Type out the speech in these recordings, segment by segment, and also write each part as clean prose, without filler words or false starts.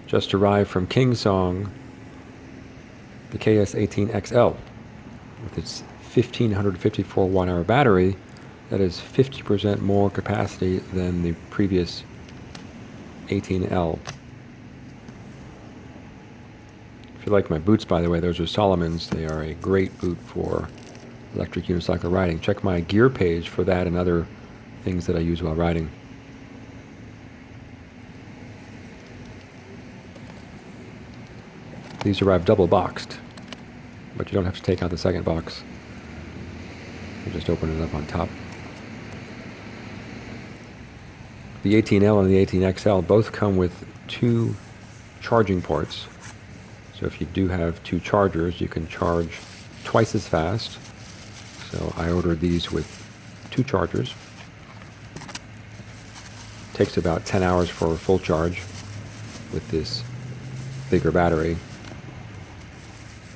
Just arrived from King Song, the KS-18XL, with its 1554 watt-hour battery. That is 50% more capacity than the previous 18L. If you like my boots, by the way, those are Solomon's. They are a great boot for electric unicycle riding. Check my gear page for that and other things that I use while riding. These arrive double boxed, but you don't have to take out the second box. You just open it up on top. The 18L and the 18XL both come with 2 charging ports. So if you do have 2 chargers, you can charge twice as fast. So I ordered these with 2 chargers. Takes about 10 hours for a full charge with this bigger battery.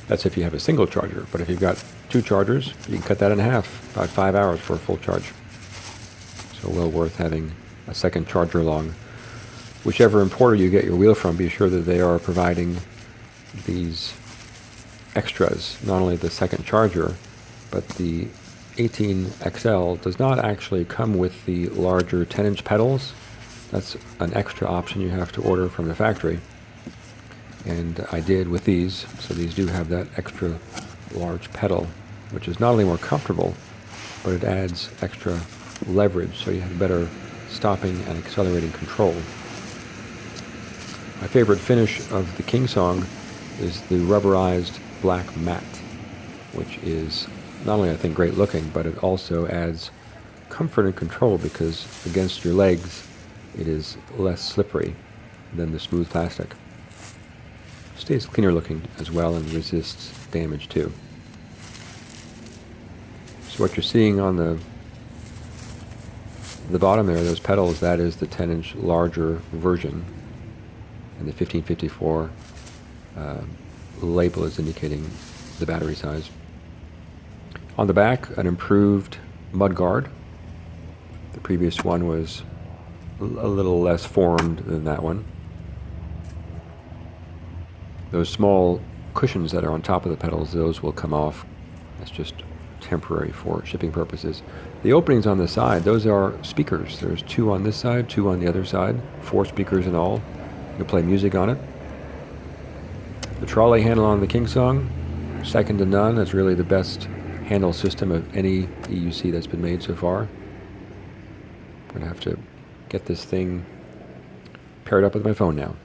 That's if you have a single charger, but if you've got 2 chargers, you can cut that in half, about 5 hours for a full charge. So well worth having a second charger along. Whichever importer you get your wheel from, be sure that they are providing these extras, not only the second charger, but the 18XL does not actually come with the larger 10-inch pedals. That's an extra option you have to order from the factory. And I did with these, so these do have that extra large pedal, which is not only more comfortable, but it adds extra leverage, so you have better stopping and accelerating control. My favorite finish of the King Song is the rubberized black matte, which is not only, I think, great looking, but it also adds comfort and control because against your legs it is less slippery than the smooth plastic. Stays cleaner looking as well and resists damage too. So what you're seeing on the bottom there, those pedals, that is the 10-inch larger version, and the 1554 label is indicating the battery size. On the back, an improved mudguard. The previous one was a little less formed than that one. Those small cushions that are on top of the pedals, those will come off. That's just temporary for shipping purposes. The openings on the side, those are speakers. There's 2 on this side, 2 on the other side, 4 speakers in all. You can play music on it. The trolley handle on the King Song, second to none. It's really the best handle system of any EUC that's been made so far. I'm going to have to get this thing paired up with my phone now.